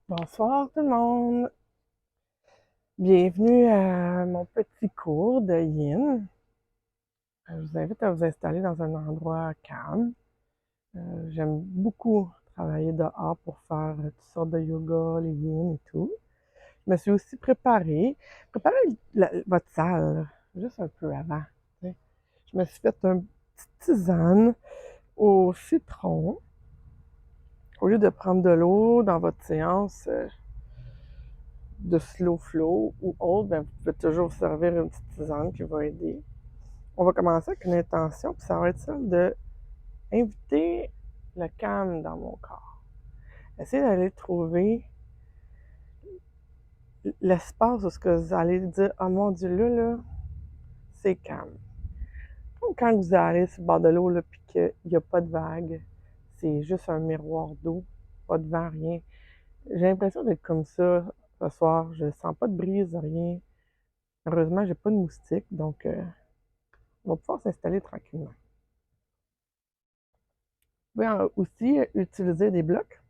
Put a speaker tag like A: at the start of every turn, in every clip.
A: Bonsoir tout le monde. Bienvenue à mon petit cours de yin. Je vous invite à vous installer dans un endroit calme. J'aime beaucoup travailler dehors pour faire toutes sortes de yoga, les yin et tout. Je me suis aussi préparé votre salle, juste un peu avant. Tu sais. Je me suis fait un petit tisane au citron. Au lieu de prendre de l'eau dans votre séance, de slow flow ou autre, ben, vous pouvez toujours vous servir une petite tisane qui va aider. On va commencer avec une intention, puis ça va être celle de inviter le calme dans mon corps. Essayez d'aller trouver l'espace où ce que vous allez dire, oh mon Dieu, là, c'est calme. Comme quand vous allez sur le bord de l'eau, là, puis qu'il n'y a pas de vague, c'est juste un miroir d'eau, pas de vent, rien. J'ai l'impression d'être comme ça ce soir. Je sens pas de brise, rien. Heureusement, j'ai pas de moustiques, donc on va pouvoir s'installer tranquillement. Vous pouvez aussi utiliser des blocs.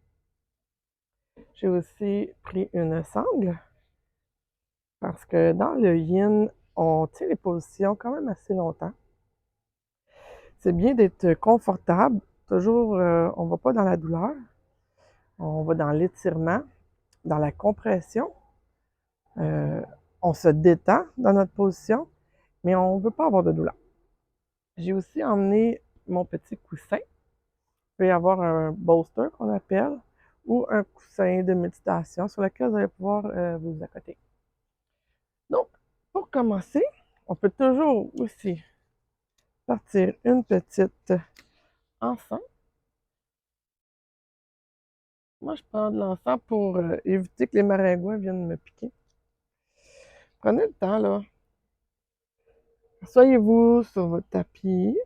A: J'ai aussi pris une sangle parce que dans le yin, on tient les positions quand même assez longtemps. C'est bien d'être confortable. Toujours, on ne va pas dans la douleur. On va dans l'étirement, dans la compression. Euh, on se détend dans notre position, mais on ne veut pas avoir de douleur. J'ai aussi emmené mon petit coussin. Il peut y avoir un bolster qu'on appelle ou un coussin de méditation sur lequel vous allez pouvoir vous accoter. Donc, pour commencer, on peut toujours aussi partir une petite encens. Moi, je prends de l'encens pour éviter que les maringouins viennent me piquer. Prenez le temps, là. Asseyez-vous sur votre tapis.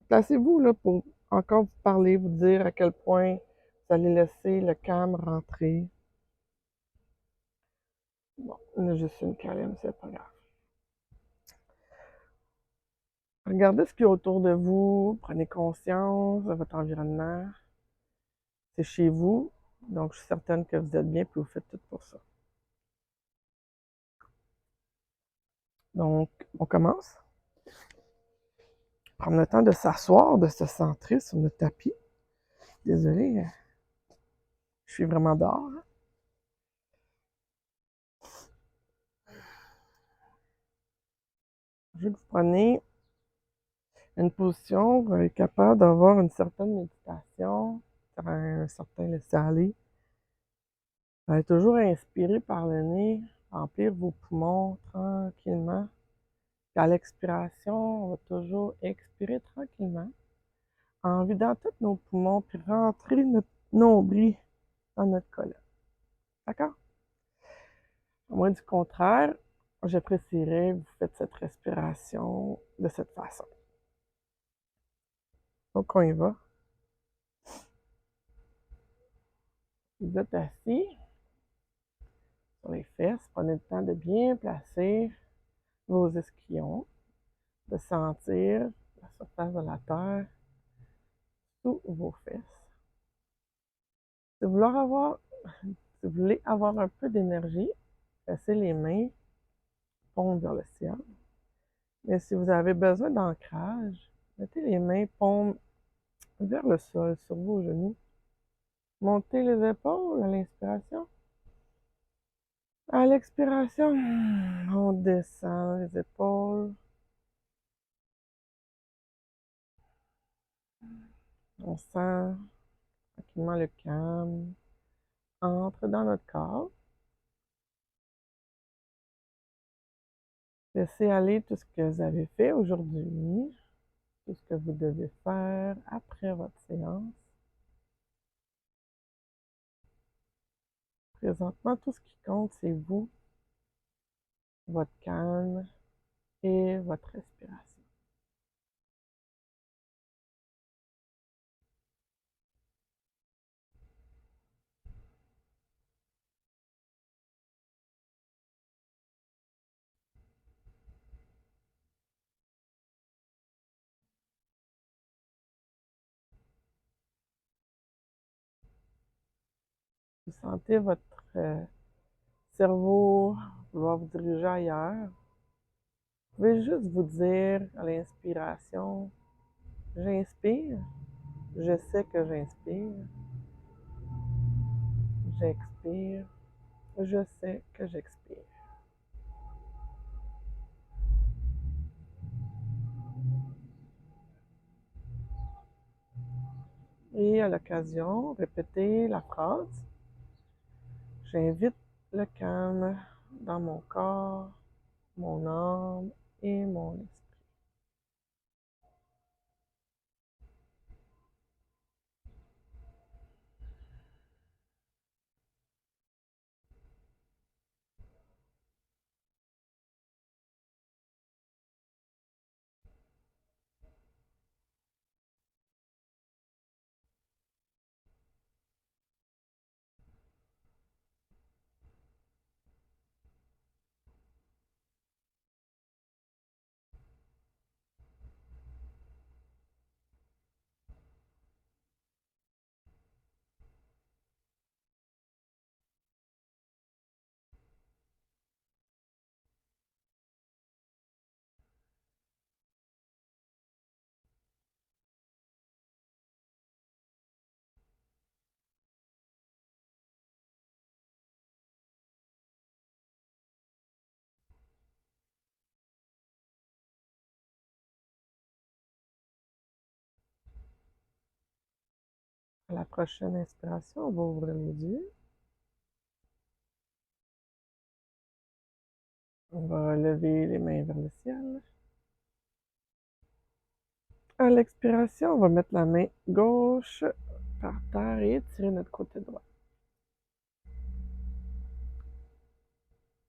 A: Placez-vous, là, pour encore vous parler, vous dire à quel point vous allez laisser le calme rentrer. Bon, on a juste une calme, c'est pas grave. Regardez ce qu'il y a autour de vous, prenez conscience de votre environnement. C'est chez vous, donc je suis certaine que vous êtes bien et vous faites tout pour ça. Donc, on commence. Prendre le temps de s'asseoir, de se centrer sur notre tapis. Désolée, je suis vraiment dehors. Je veux que vous preniez une position où vous allez être capable d'avoir une certaine méditation, un certain laisser-aller. Vous allez toujours inspirer par le nez, remplir vos poumons tranquillement. Puis à l'expiration, on va toujours expirer tranquillement en vidant tous nos poumons puis rentrer notre nombril dans notre colonne. D'accord? À moins du contraire, j'apprécierais que vous faites cette respiration de cette façon. Donc, on y va. Vous êtes assis sur les fesses. Prenez le temps de bien placer vos ischions, de sentir la surface de la terre sous vos fesses. Si vous voulez avoir un peu d'énergie, placez les mains, paumes vers le ciel. Mais si vous avez besoin d'ancrage, mettez les mains paumes vers le sol, sur vos genoux. Montez les épaules à l'inspiration. À l'expiration, on descend les épaules. On sent tranquillement le calme entre dans notre corps. Laissez aller tout ce que vous avez fait aujourd'hui, tout ce que vous devez faire après votre séance. Présentement, tout ce qui compte, c'est vous, votre calme et votre respiration. Vous sentez votre cerveau vouloir vous diriger ailleurs. Vous pouvez juste vous dire à l'inspiration, j'inspire, je sais que j'inspire, j'expire, je sais que j'expire. Et à l'occasion, répétez la phrase, j'invite le calme dans mon corps, mon âme et mon esprit. À la prochaine inspiration, on va ouvrir les yeux. On va lever les mains vers le ciel. À l'expiration, on va mettre la main gauche par terre et étirer notre côté droit.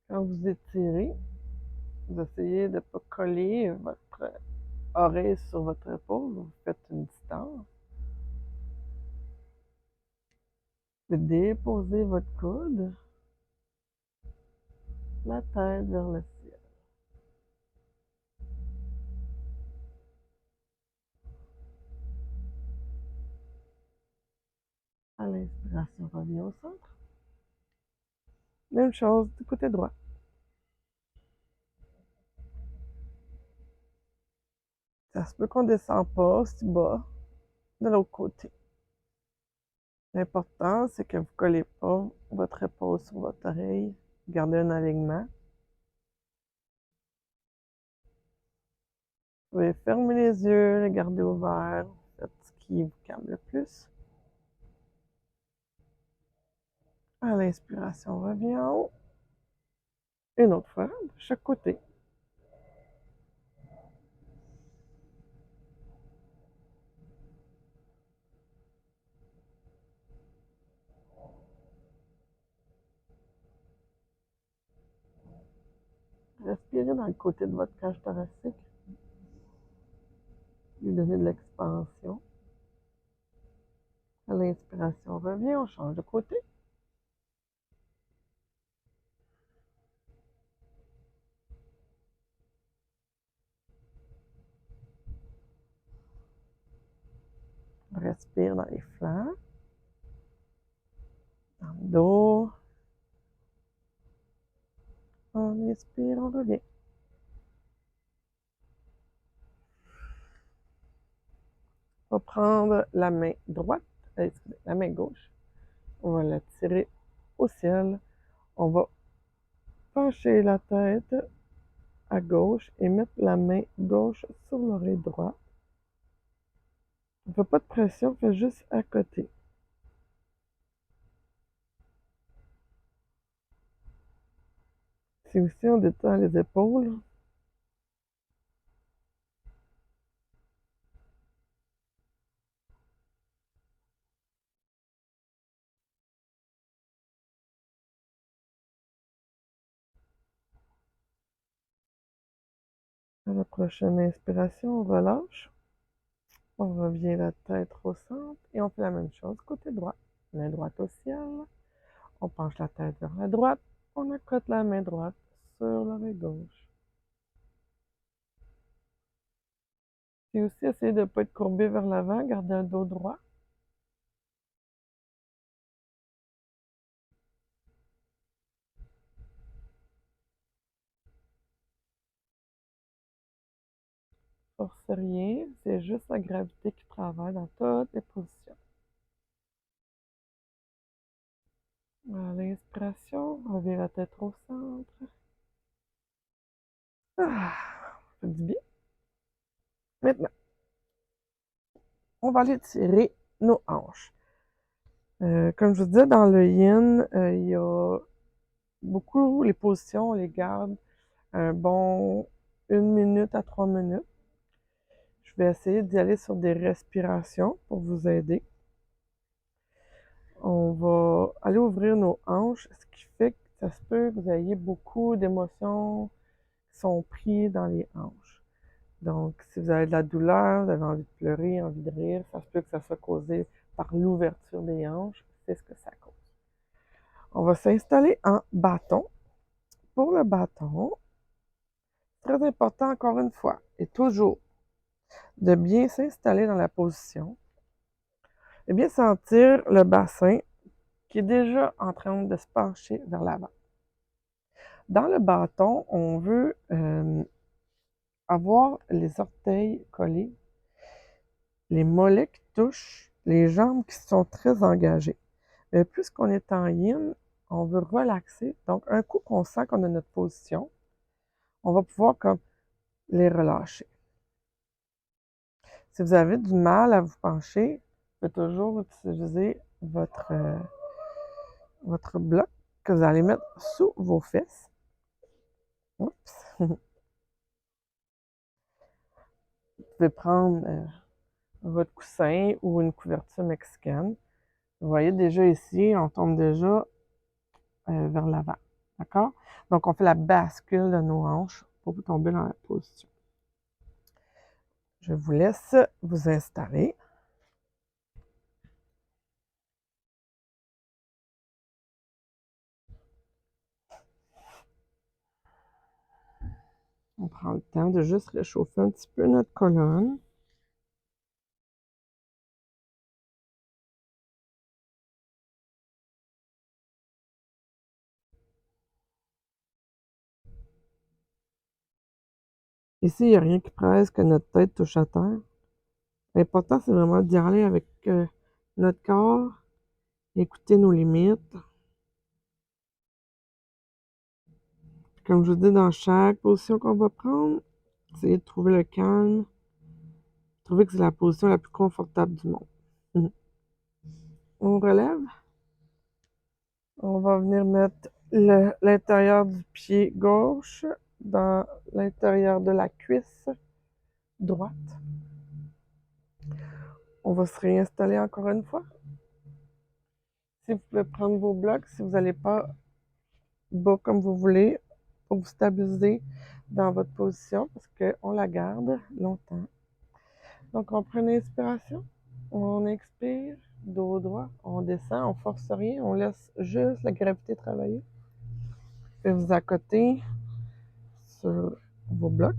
A: Quand vous étirez, vous essayez de ne pas coller votre oreille sur votre épaule. Vous faites une distance. Vous déposez votre coude, la tête vers le ciel. À l'inspiration, revenez au centre. Même chose du côté droit. Ça se peut qu'on ne descend pas aussi bas de l'autre côté. L'important, c'est que vous ne collez pas votre épaule sur votre oreille. Gardez un alignement. Vous pouvez fermer les yeux, les garder ouverts. Faites ce qui vous calme le plus. À l'inspiration, on revient en haut. Une autre fois, de chaque côté. Respirez dans le côté de votre cage thoracique. Lui donner de l'expansion. À l'inspiration, on revient, on change de côté. On respire dans les flancs, dans le dos. On expire, on revient. On va prendre la main droite, la main gauche. On va la tirer au ciel. On va pencher la tête à gauche et mettre la main gauche sur l'oreille droite. On ne fait pas de pression, on fait juste à côté. Si aussi on détend les épaules, à la prochaine inspiration, on relâche. On revient la tête au centre et on fait la même chose côté droit. Main droite au ciel. On penche la tête vers la droite. On accote la main droite sur l'oreille gauche. Puis aussi, essayez de ne pas être courbé vers l'avant. Gardez un dos droit. force rien, c'est juste la gravité qui travaille dans toutes les positions. À l'inspiration, on revient la tête au centre. Ah, ça fait du bien. Maintenant, on va aller tirer nos hanches. Comme je vous disais, dans le yin, il y a beaucoup, les positions, on les garde un bon 1 minute à 3 minutes. Je vais essayer d'y aller sur des respirations pour vous aider. On va aller ouvrir nos hanches, ce qui fait que ça se peut que vous ayez beaucoup d'émotions qui sont prises dans les hanches. Donc, si vous avez de la douleur, vous avez envie de pleurer, envie de rire, ça se peut que ça soit causé par l'ouverture des hanches. C'est ce que ça cause. On va s'installer en bâton. Pour le bâton, très important encore une fois, et toujours, de bien s'installer dans la position et bien sentir le bassin qui est déjà en train de se pencher vers l'avant. Dans le bâton, on veut avoir les orteils collés, les mollets qui touchent, les jambes qui sont très engagées. Mais puisqu'on est en yin, on veut relaxer. Donc, un coup qu'on sent qu'on a notre position, on va pouvoir comme les relâcher. Si vous avez du mal à vous pencher, vous pouvez toujours utiliser votre bloc que vous allez mettre sous vos fesses. Oups. Vous pouvez prendre votre coussin ou une couverture mexicaine. Vous voyez déjà ici, on tombe déjà vers l'avant. D'accord? Donc, on fait la bascule de nos hanches pour tomber dans la position. Je vous laisse vous installer. On prend le temps de juste réchauffer un petit peu notre colonne. Ici, il n'y a rien qui presse que notre tête touche à terre. L'important, c'est vraiment d'y aller avec notre corps, écouter nos limites. Comme je vous dis, dans chaque position qu'on va prendre, essayez de trouver le calme. Trouver que c'est la position la plus confortable du monde. On relève. On va venir mettre l'intérieur du pied gauche dans l'intérieur de la cuisse droite. On va se réinstaller encore une fois. Si vous pouvez prendre vos blocs, si vous n'allez pas bas comme vous voulez, pour vous stabiliser dans votre position, parce qu'on la garde longtemps. Donc, on prend une inspiration, on expire, dos droit, on descend, on force rien, on laisse juste la gravité travailler. Puis vous accoter sur vos blocs,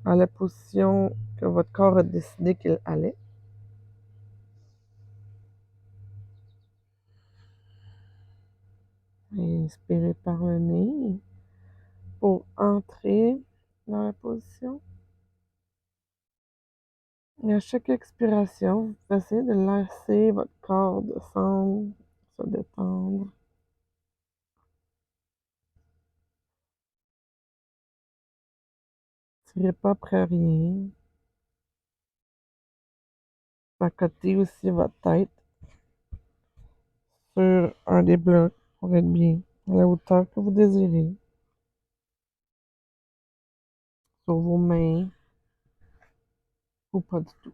A: à la position que votre corps a décidé qu'il allait. Inspirez par le nez pour entrer dans la position. Et à chaque expiration, vous essayez de laisser votre corps descendre, se détendre. Tirez pas après rien. Accotez aussi votre tête sur un des blocs pour être bien à la hauteur que vous désirez. Sur vos mains ou pas du tout.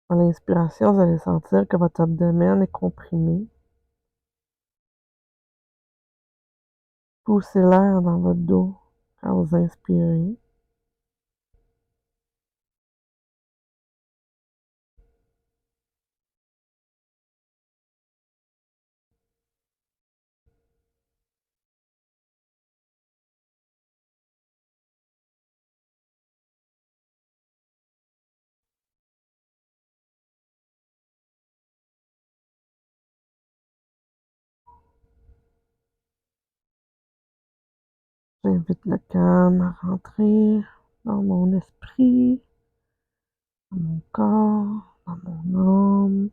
A: À l'inspiration, vous allez sentir que votre abdomen est comprimé. Poussez l'air dans votre dos quand vous inspirez. J'invite le calme à rentrer dans mon esprit, dans mon corps, dans mon âme.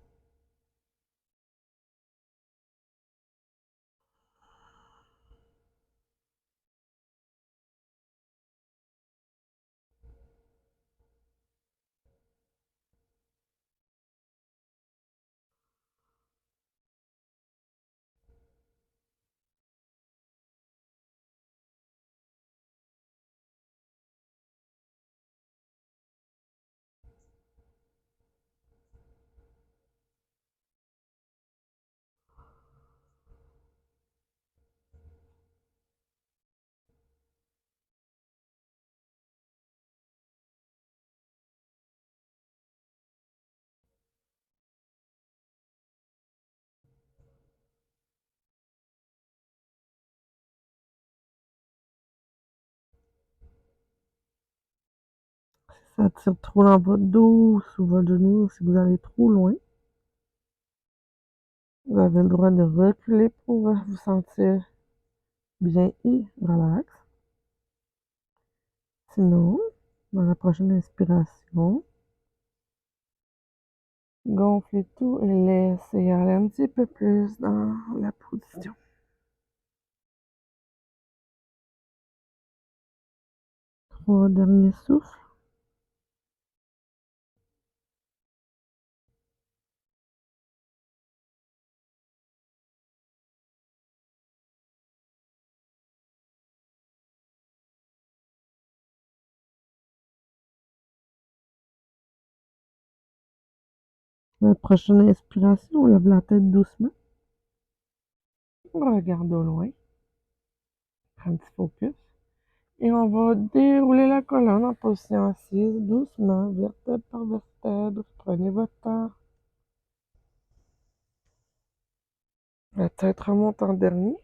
A: Ça tire trop dans votre dos, sous votre genou, si vous allez trop loin. Vous avez le droit de reculer pour vous sentir bien et relax. Sinon, dans la prochaine inspiration, gonflez tout et laissez aller un petit peu plus dans la position. 3 derniers souffles. La prochaine inspiration, on lève la tête doucement. On regarde au loin. Prends un petit focus. Et on va dérouler la colonne en position assise, doucement, vertèbre par vertèbre. Prenez votre temps. La tête remonte en dernier.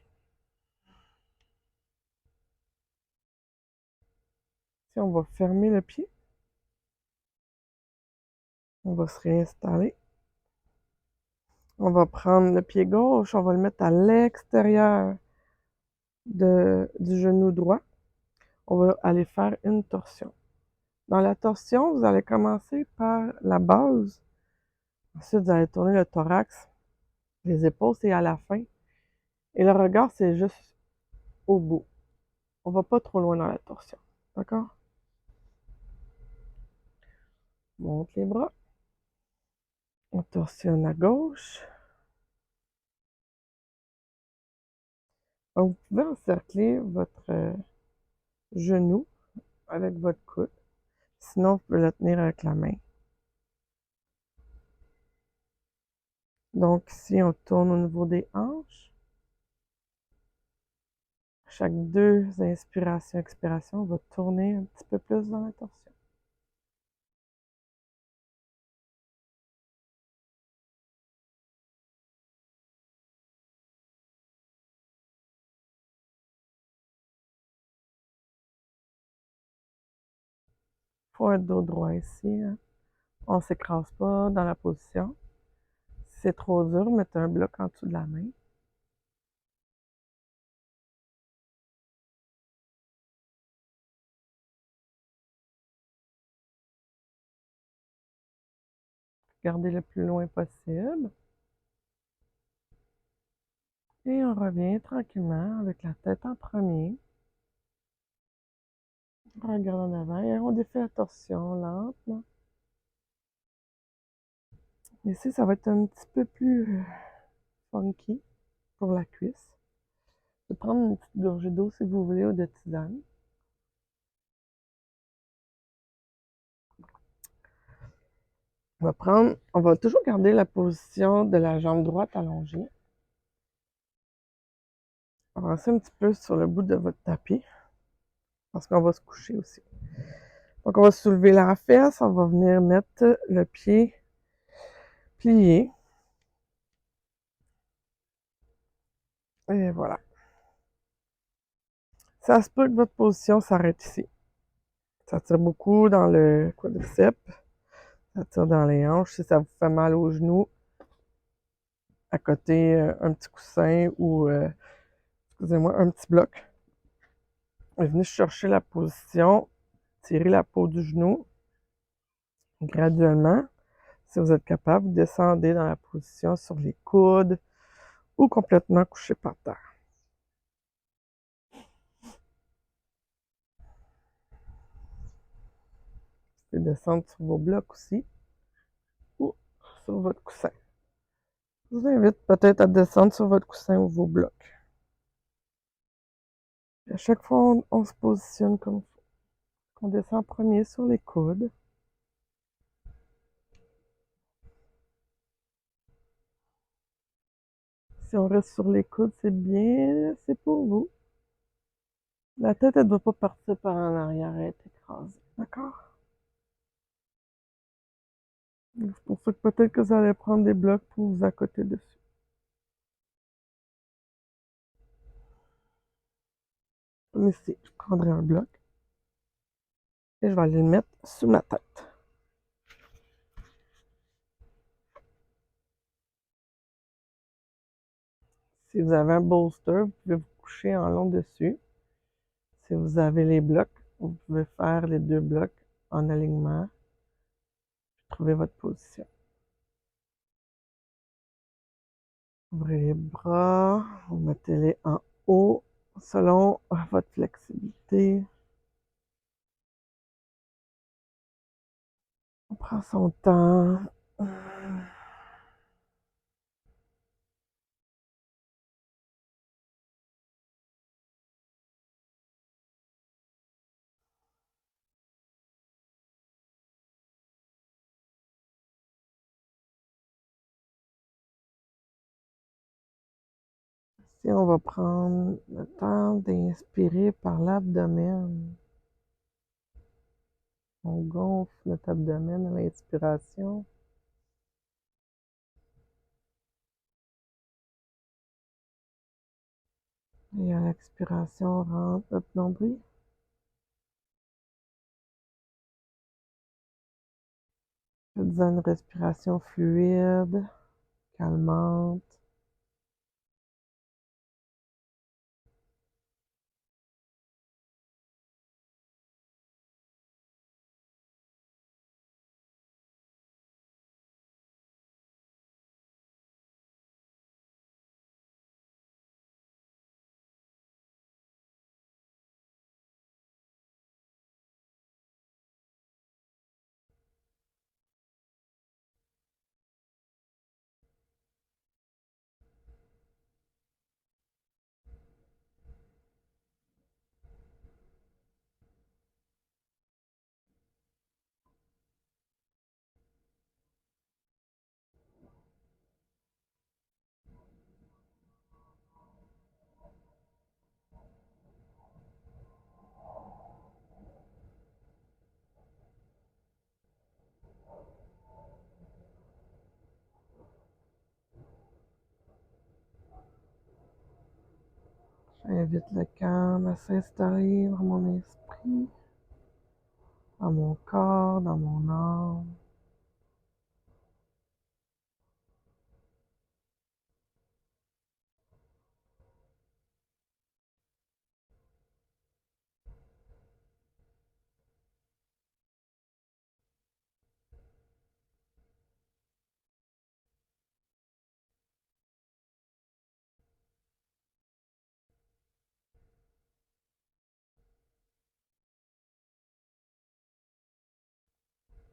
A: Si on va fermer le pied, on va se réinstaller. On va prendre le pied gauche, on va le mettre à l'extérieur du genou droit. On va aller faire une torsion. Dans la torsion, vous allez commencer par la base. Ensuite, vous allez tourner le thorax, les épaules, c'est à la fin. Et le regard, c'est juste au bout. On va pas trop loin dans la torsion. D'accord? Monte les bras. On torsionne à gauche. Donc, vous pouvez encercler votre genou avec votre coude. Sinon, vous pouvez le tenir avec la main. Donc, ici, on tourne au niveau des hanches. Chaque 2 inspirations, expirations, on va tourner un petit peu plus dans la torsion. Il faut un dos droit ici. Hein. On ne s'écrase pas dans la position. Si c'est trop dur, mettez un bloc en dessous de la main. Gardez le plus loin possible. Et on revient tranquillement avec la tête en premier. On regarde en avant et on défait la torsion lentement. Ici, ça va être un petit peu plus funky pour la cuisse. Je vais prendre une petite gorgée d'eau si vous voulez ou de tisane. On va toujours garder la position de la jambe droite allongée. Avancez un petit peu sur le bout de votre tapis parce qu'on va se coucher aussi. Donc, on va soulever la fesse, on va venir mettre le pied plié. Et voilà. Ça se peut que votre position s'arrête ici. Ça tire beaucoup dans le quadriceps. Ça tire dans les hanches. Si ça vous fait mal aux genoux, à côté un petit coussin ou, excusez-moi, un petit bloc. Venez chercher la position, tirez la peau du genou graduellement. Si vous êtes capable, vous descendez dans la position sur les coudes ou complètement couché par terre. Vous pouvez descendre sur vos blocs aussi ou sur votre coussin. Je vous invite peut-être à descendre sur votre coussin ou vos blocs. Et à chaque fois, on se positionne comme ça. On descend en premier sur les coudes. Si on reste sur les coudes, c'est bien, c'est pour vous. La tête, elle ne doit pas partir par en arrière, elle est écrasée. D'accord? C'est pour ça que peut-être que vous allez prendre des blocs pour vous accoter dessus. Comme ici, je prendrai un bloc et je vais aller le mettre sous ma tête. Si vous avez un bolster, vous pouvez vous coucher en long dessus. Si vous avez les blocs, vous pouvez faire les deux blocs en alignement. Trouvez votre position. Ouvrez les bras, vous mettez-les en haut selon votre flexibilité. On prend son temps. Ici, on va prendre le temps d'inspirer par l'abdomen. On gonfle notre abdomen à l'inspiration. Et à l'expiration, on rentre notre nombril. Faites une respiration fluide, calmante. J'invite le calme à s'installer dans mon esprit, dans mon corps, dans mon âme.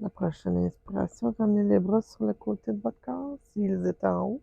A: La prochaine inspiration, ramenez les bras sur le côté de votre corps s'ils étaient en haut.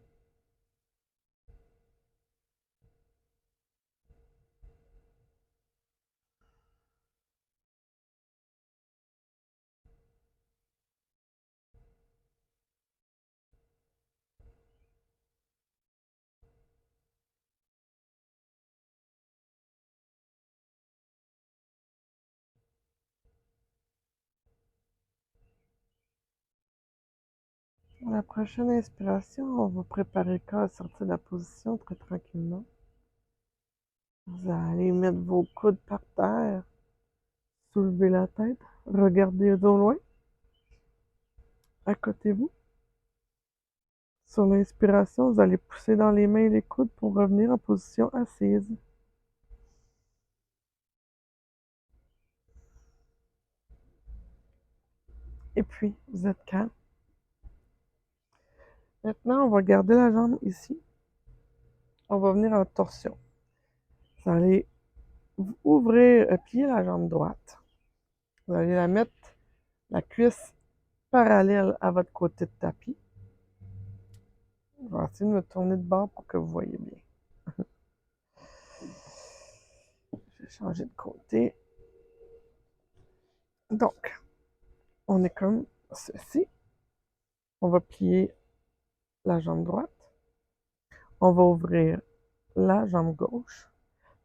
A: Pour la prochaine inspiration, on va préparer le corps à sortir de la position très tranquillement. Vous allez mettre vos coudes par terre, soulever la tête, regardez au loin, à côté de vous. Sur l'inspiration, vous allez pousser dans les mains et les coudes pour revenir en position assise. Et puis, vous êtes calme. Maintenant, on va garder la jambe ici. On va venir en torsion. Vous allez ouvrir, plier la jambe droite. Vous allez la mettre, la cuisse parallèle à votre côté de tapis. Je vais essayer de me tourner de bord pour que vous voyez bien. Je vais changer de côté. Donc, on est comme ceci. On va plier la jambe droite. On va ouvrir la jambe gauche.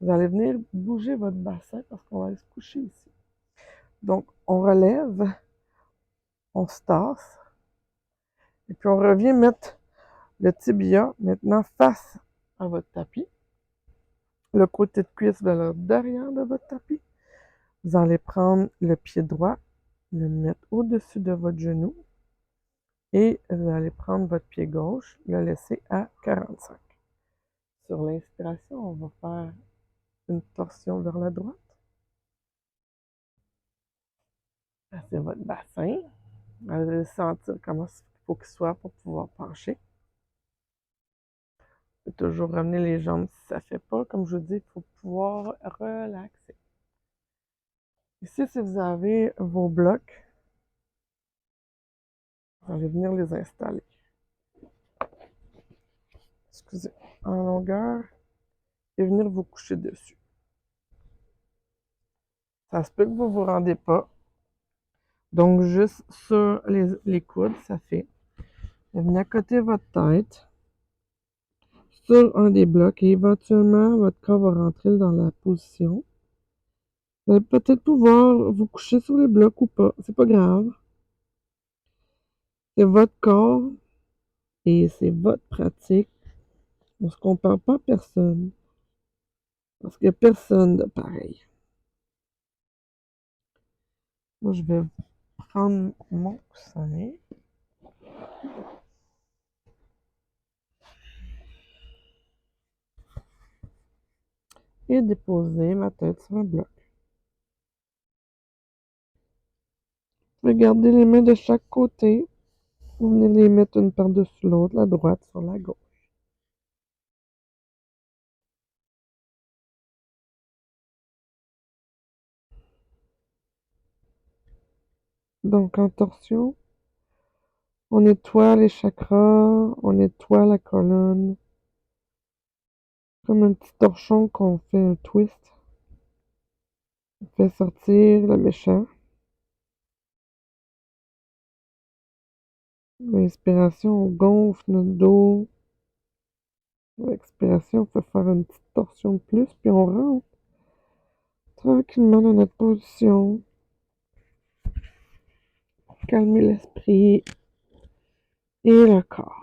A: Vous allez venir bouger votre bassin parce qu'on va aller se coucher ici. Donc, on relève, on se tasse, et puis on revient mettre le tibia maintenant face à votre tapis. Le côté de cuisse vers le derrière de votre tapis. Vous allez prendre le pied droit, le mettre au-dessus de votre genou, et vous allez prendre votre pied gauche, le laisser à 45. Sur l'inspiration, on va faire une torsion vers la droite. Passez votre bassin. Vous allez sentir comment il faut qu'il soit pour pouvoir pencher. Vous pouvez toujours ramener les jambes si ça ne fait pas. Comme je vous dis, il faut pouvoir relaxer. Ici, si vous avez vos blocs, vous allez venir les installer. Excusez, en longueur et venir vous coucher dessus. Ça se peut que vous ne vous rendez pas. Donc, juste sur les coudes, ça fait. Vous venez accoter votre tête sur un des blocs et éventuellement, votre corps va rentrer dans la position. Vous allez peut-être pouvoir vous coucher sur les blocs ou pas. C'est pas grave. C'est votre corps et c'est votre pratique. On ne se compare pas à personne. Parce qu'il n'y a personne de pareil. Moi, je vais prendre mon coussin et déposer ma tête sur un bloc. Je vais garder les mains de chaque côté. Vous venez les mettre une par-dessus l'autre, la droite sur la gauche. Donc, en torsion, on nettoie les chakras, on nettoie la colonne. Comme un petit torchon qu'on fait un twist. On fait sortir le méchant. L'inspiration, on gonfle notre dos. L'expiration, on fait faire une petite torsion de plus, puis on rentre tranquillement dans notre position. Calmer l'esprit et le corps.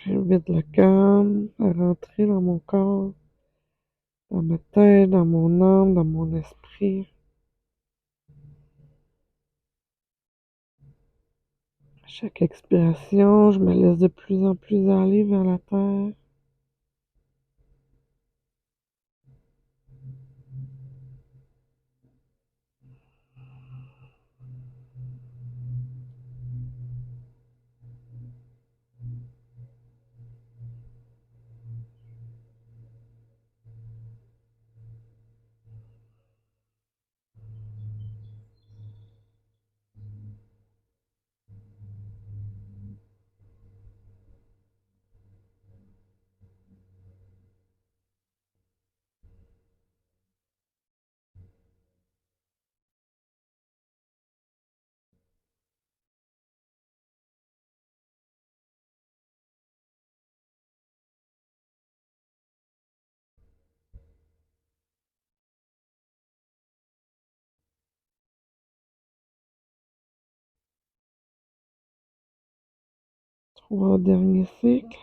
A: J'invite le calme à rentrer dans mon corps, dans ma tête, dans mon âme, dans mon esprit. À chaque expiration, je me laisse de plus en plus aller vers la terre. Pour le dernier cycle.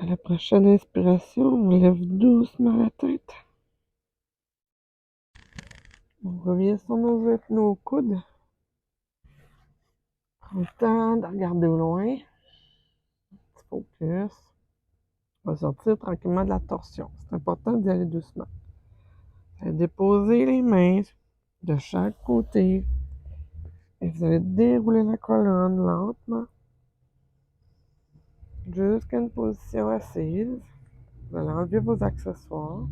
A: À la prochaine inspiration, on lève doucement la tête. On revient sur nos coudes. Prends le temps de regarder au loin. Petit focus. On va sortir tranquillement de la torsion. C'est important d'y aller doucement. Déposer les mains de chaque côté. Et vous allez dérouler la colonne lentement jusqu'à une position assise. Vous allez enlever vos accessoires.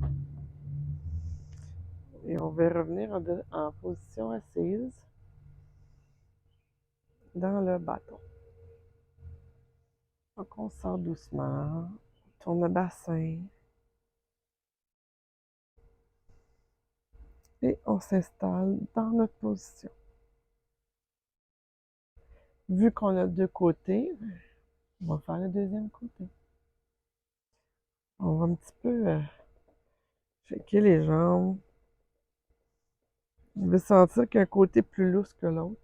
A: Et on va revenir en position assise dans le bâton. Donc on sort doucement, on tourne le bassin et on s'installe dans notre position. Vu qu'on a deux côtés, on va faire le deuxième côté. On va un petit peu shaker les jambes. On veut sentir qu'il y a un côté plus lousse que l'autre.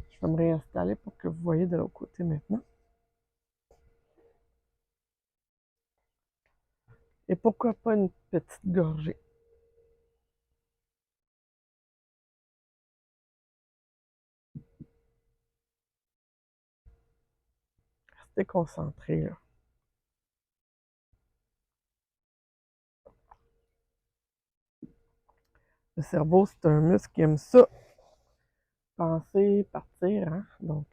A: Je vais me réinstaller pour que vous voyez de l'autre côté maintenant. Et pourquoi pas une petite gorgée. Restez concentré là. Le cerveau, c'est un muscle qui aime ça. Penser, partir, hein? Donc,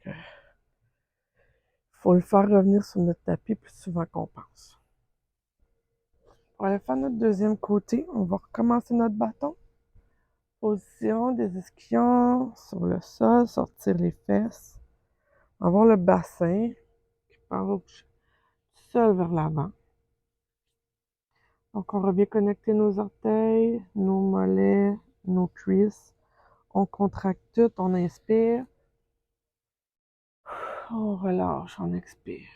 A: faut le faire revenir sur notre tapis plus souvent qu'on pense. On va aller faire notre deuxième côté. On va recommencer notre bâton. Position des ischions sur le sol, sortir les fesses. Avoir le bassin qui part seul vers l'avant. Donc, on revient connecter nos orteils, nos mollets, nos cuisses. On contracte tout, on inspire. On relâche, on expire.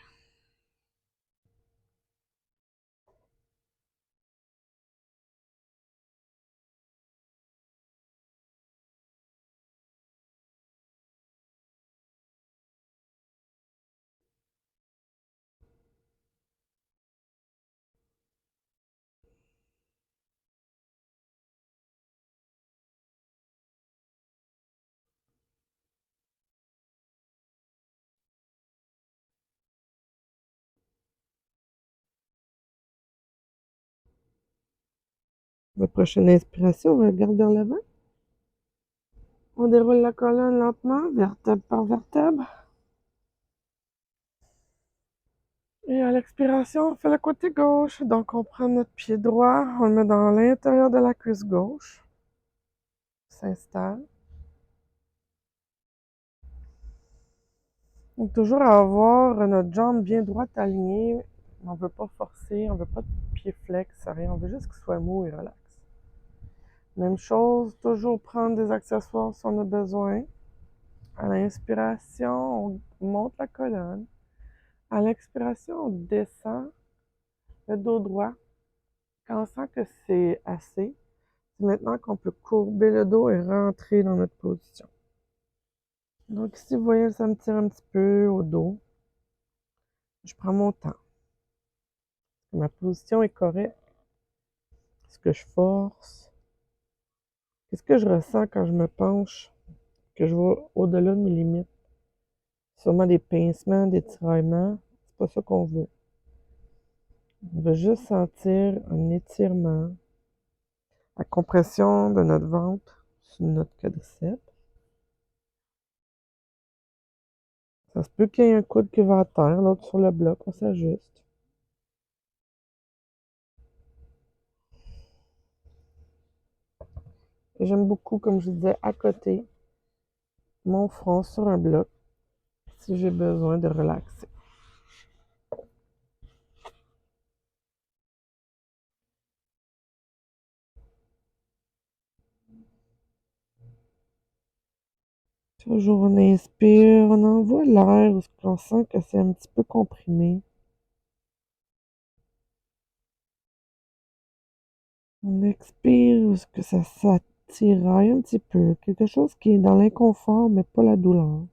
A: La prochaine inspiration, on va regarder vers l'avant. On déroule la colonne lentement, vertèbre par vertèbre. Et à l'expiration, on fait le côté gauche. Donc, on prend notre pied droit, on le met dans l'intérieur de la cuisse gauche. On s'installe. Donc, toujours avoir notre jambe bien droite alignée. On ne veut pas forcer, on ne veut pas de pied flex, rien. On veut juste qu'il soit mou et relax. Même chose, toujours prendre des accessoires si on a besoin. À l'inspiration, on monte la colonne. À l'expiration, on descend le dos droit. Quand on sent que c'est assez, c'est maintenant qu'on peut courber le dos et rentrer dans notre position. Donc ici, vous voyez, ça me tire un petit peu au dos. Je prends mon temps. Ma position est correcte. Est-ce que je force? Qu'est-ce que je ressens quand je me penche? Que je vais au-delà de mes limites? Sûrement des pincements, des tiraillements. C'est pas ça qu'on veut. On veut juste sentir un étirement, la compression de notre ventre sur notre quadriceps. Ça se peut qu'il y ait un coude qui va à terre, l'autre sur le bloc, on s'ajuste. Et j'aime beaucoup, comme je disais, à côté, mon front sur un bloc si j'ai besoin de relaxer. Toujours on inspire, on envoie l'air où on sent que c'est un petit peu comprimé. On expire où que ça s'attiraille un petit peu. Quelque chose qui est dans l'inconfort, mais pas la douleur.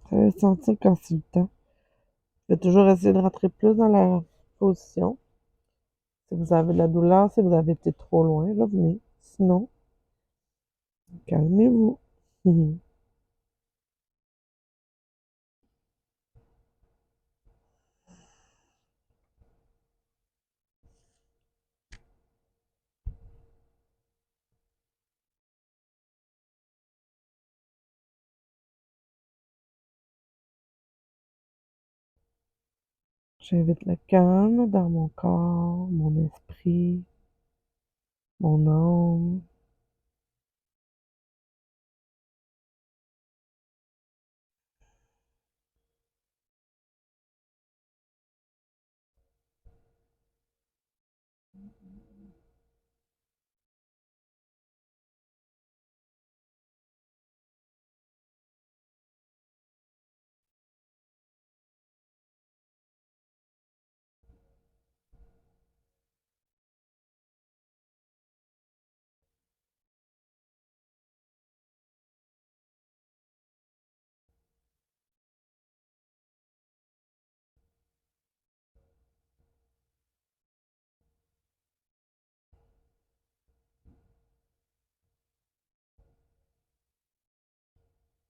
A: Vous allez sentir quand c'est le temps. Je vais toujours essayer de rentrer plus dans la position. Si vous avez de la douleur, si vous avez été trop loin, revenez. Sinon, calmez-vous. J'invite le calme dans mon corps, mon esprit, mon âme.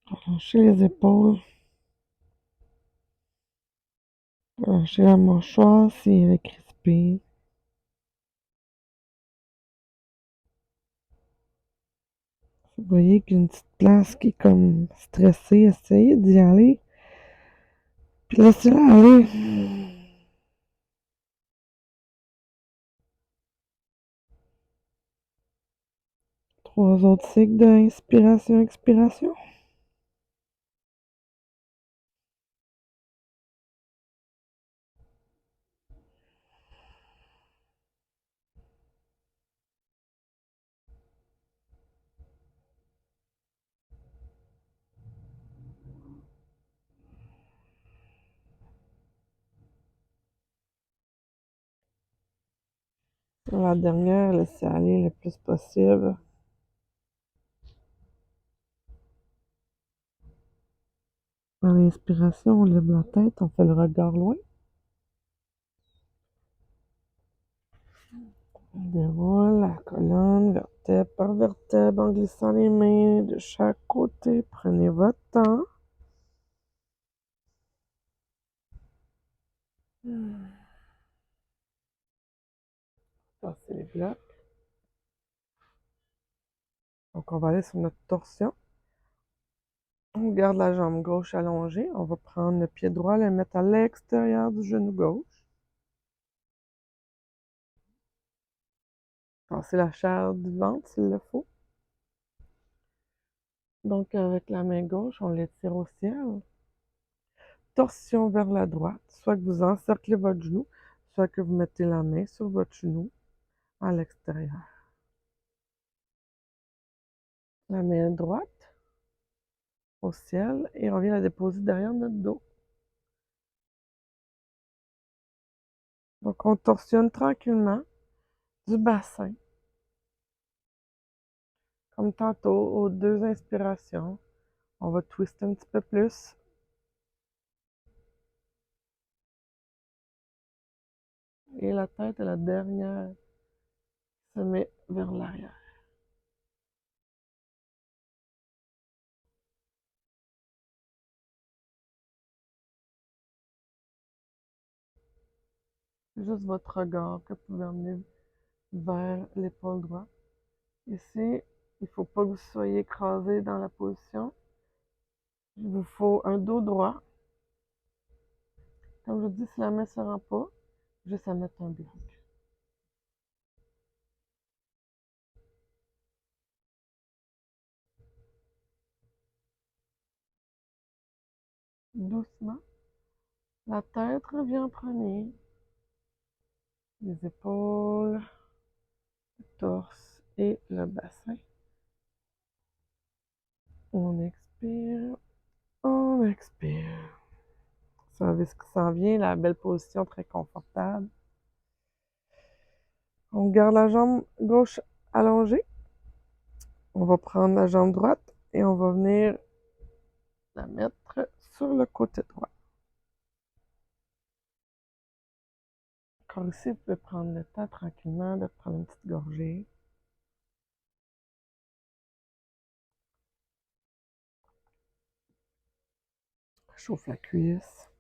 A: Relâchez les épaules. Relâchez la mâchoire si elle est crispée. Vous voyez qu'il y a une petite place qui est comme stressée. Essayez d'y aller. Puis laissez-la aller. 3 autres cycles d'inspiration, expiration. La dernière, laissez aller le plus possible. À l'inspiration, on lève la tête, on fait le regard loin. On déroule la colonne, vertèbre par vertèbre, en glissant les mains de chaque côté. Prenez votre temps. Passez les blocs. Donc, on va aller sur notre torsion. On garde la jambe gauche allongée. On va prendre le pied droit, le mettre à l'extérieur du genou gauche. Passer la chair du ventre s'il le faut. Donc, avec la main gauche, on l'étire au ciel. Torsion vers la droite. Soit que vous encerclez votre genou, soit que vous mettez la main sur votre genou à l'extérieur. La main droite au ciel et on vient la déposer derrière notre dos. Donc, on torsionne tranquillement du bassin. Comme tantôt, aux 2 inspirations, on va twister un petit peu plus. Et la tête est la dernière se met vers l'arrière. Juste votre regard que vous pouvez emmener vers l'épaule droite. Ici, il ne faut pas que vous soyez écrasé dans la position. Il vous faut un dos droit. Comme je vous dis, si la main ne se rend pas, juste à mettre un bloc. Doucement. La tête revient en premier. Les épaules, le torse et le bassin. On expire, on expire. Vous savez ce qui s'en vient, la belle position très confortable. On garde la jambe gauche allongée. On va prendre la jambe droite et on va venir la mettre sur le côté droit. Encore ici, vous pouvez prendre le temps tranquillement de prendre une petite gorgée. Chauffe la cuisse.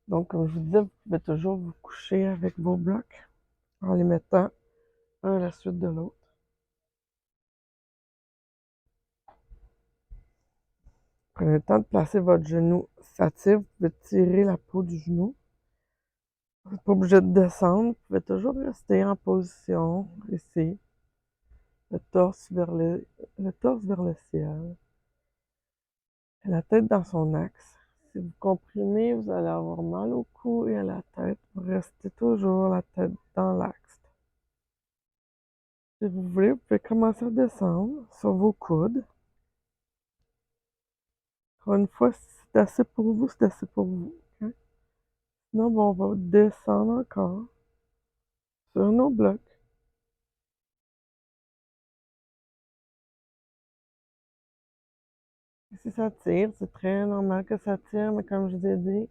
A: Donc, comme je vous disais, vous pouvez toujours vous coucher avec vos blocs en les mettant un à la suite de l'autre. Prenez le temps de placer votre genou s'attire. Vous pouvez tirer la peau du genou. Vous n'êtes pas obligé de descendre. Vous pouvez toujours rester en position ici. Le torse vers le ciel. Et la tête dans son axe. Si vous comprimez, vous allez avoir mal au cou et à la tête. Restez toujours la tête dans l'axe. Si vous voulez, vous pouvez commencer à descendre sur vos coudes. Encore une fois, si c'est assez pour vous, c'est assez pour vous. Okay? Sinon, bon, on va descendre encore sur nos blocs. Et si ça tire, c'est très normal que ça tire, mais comme je vous ai dit,